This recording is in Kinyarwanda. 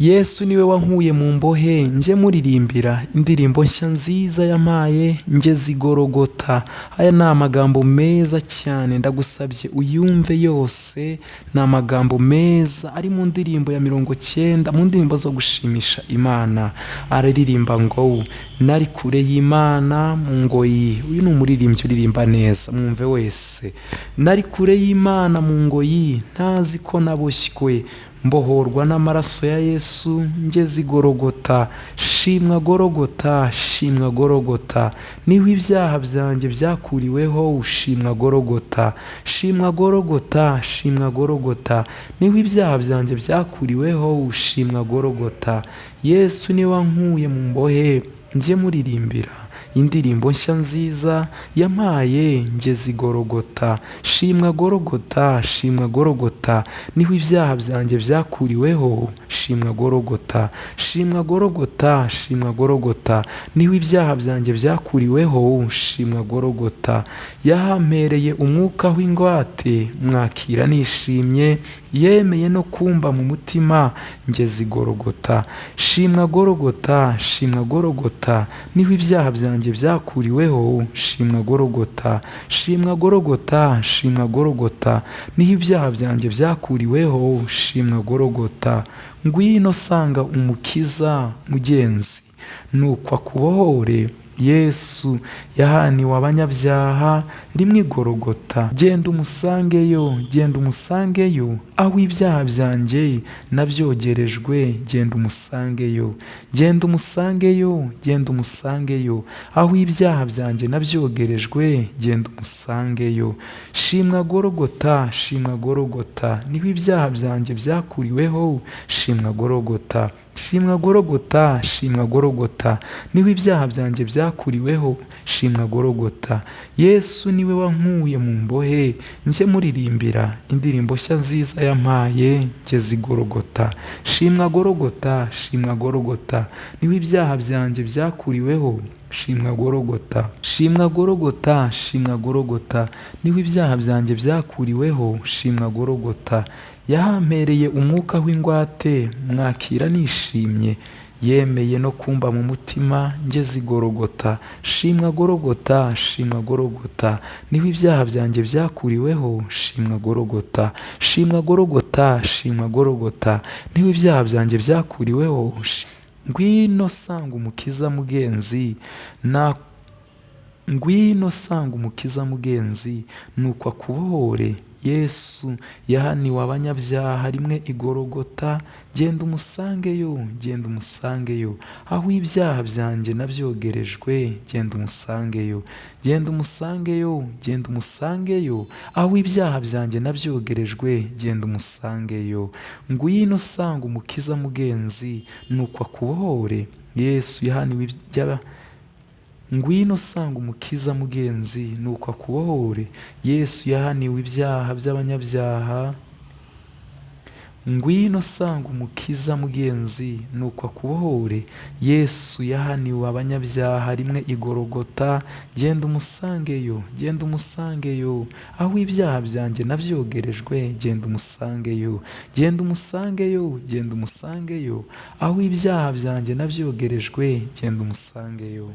Yesu niwe wankuye mu mbohe njye muririmbira indirimbo nshya nziza yampaye ngeze i Gologota. Aya ni amagambo meza cyane ndagusabye uyumve yose, ni amagambo meza ari mu ndirimbo ya 90 mu ndirimbo zo gushimisha Imana. Araririmba ngo nari kure y'Imana mu ngoyi. Uyu ni umuririmbyi uririmba neza, mwumve wese. Nari kure y'Imana mu ngoyi ntazi ko naboshywe, mbohorwa n'amaraso ya Yesu ngeze i Gologota. Shimwa Gologota, shimwa Gologota, niho ibyaha byanjye byakuriweho. Ushimwa Gologota, shimwa Gologota, shimwa Gologota, niho ibyaha byanjye byakuriweho. Ushimwa Gologota. Yesu niwe wankuye mu mbohe njye muririmbira indirimbo nshya nziza yampaye ngeze i Gologota. Shimwa Gologota, shimwa Gologota, niho ibyaha byanjye byakuriweho. Shimwa Gologota, shimwa Gologota, shimwa Gologota, niho ibyaha byanjye byakuriweho. Shimwa Gologota. Yahampereye umwuka w'ingwate mwakira nishimye, yemeye no kumba mu mutima ngeze i Gologota. Shimwa Gologota, shimwa Gologota, niho ibyaha byanjye byakuriweho. Shimwa Gologota, shimwa Gologota, shimwa Gologota, niho ibyaha byanjye byakuriweho. Shimwa Gologota. Ngwino sanga umukiza mugenzi, nuko akubohore. Yesu yahaniwe abanyabyaha rimwe i Gologota. Genda umusangeyo, genda umusangeyo, aho ibyaha byanjye nabyogerejwe. Genda umusangeyo, genda umusangeyo, genda umusangeyo, aho ibyaha byanjye nabyogerejwe. Genda umusangeyo. Shimwa Gologota, shimwa Gologota, niho ibyaha byanjye byakuriweho. Shimwa Gologota, shimwa Gologota, shimwa Gologota, niho ibyaha byanjye byakuriweho. Shimwa Gologota. Yesu niwe wankuye mu mbohe njye muririmbira indirimbo nshya nziza yampaye ngeze i Gologota. Shimwa Gologota, shimwa Gologota, niho ibyaha byanjye byakuriweho. Shimwa Gologota, shimwa Gologota, shimwa Gologota, niho ibyaha byanjye byakuriweho. Shimwa Gologota. Yahampereye umwuka w'ingwate mwakira nishimye, yemeye no kumba mu mutima ngeze i Gologota. Shimwa Gologota, shimwa Gologota, niho ibyaha byanjye byakuriweho. Shimwa Gologota, shimwa Gologota, shimwa Gologota, niho ibyaha byanjye byakuriweho. Ngwino sanga umukiza mugenzi, ngwino sanga umukiza mugenzi, nuko akubohore. Yesu yahaniwe abanyabyaha rimwe i Gologota. Genda umusangeyo, genda umusangeyo, aho ibyaha byanjye nabyogerejwe. Genda umusangeyo, genda umusangeyo, genda umusangeyo, aho ibyaha byanjye nabyogerejwe. Genda umusangeyo. Ngwino sanga umukiza mugenzi, nuko akubohore. Yesu yahaniwe ibyaha. Ngwino sanga umukiza mugenzi, nuko akubohore. Yesu yahaniwe ibyaha by'abanyabyaha. Ngwino sanga umukiza mugenzi, nuko akubohore. Yesu yahaniwe abanyabyaha rimwe i Gologota. Genda umusangeyo, genda umusangeyo, aho ibyaha byanjye nabyogerejwe. Genda umusangeyo, genda umusangeyo, genda umusangeyo, aho ibyaha byanjye nabyogerejwe. Genda umusangeyo.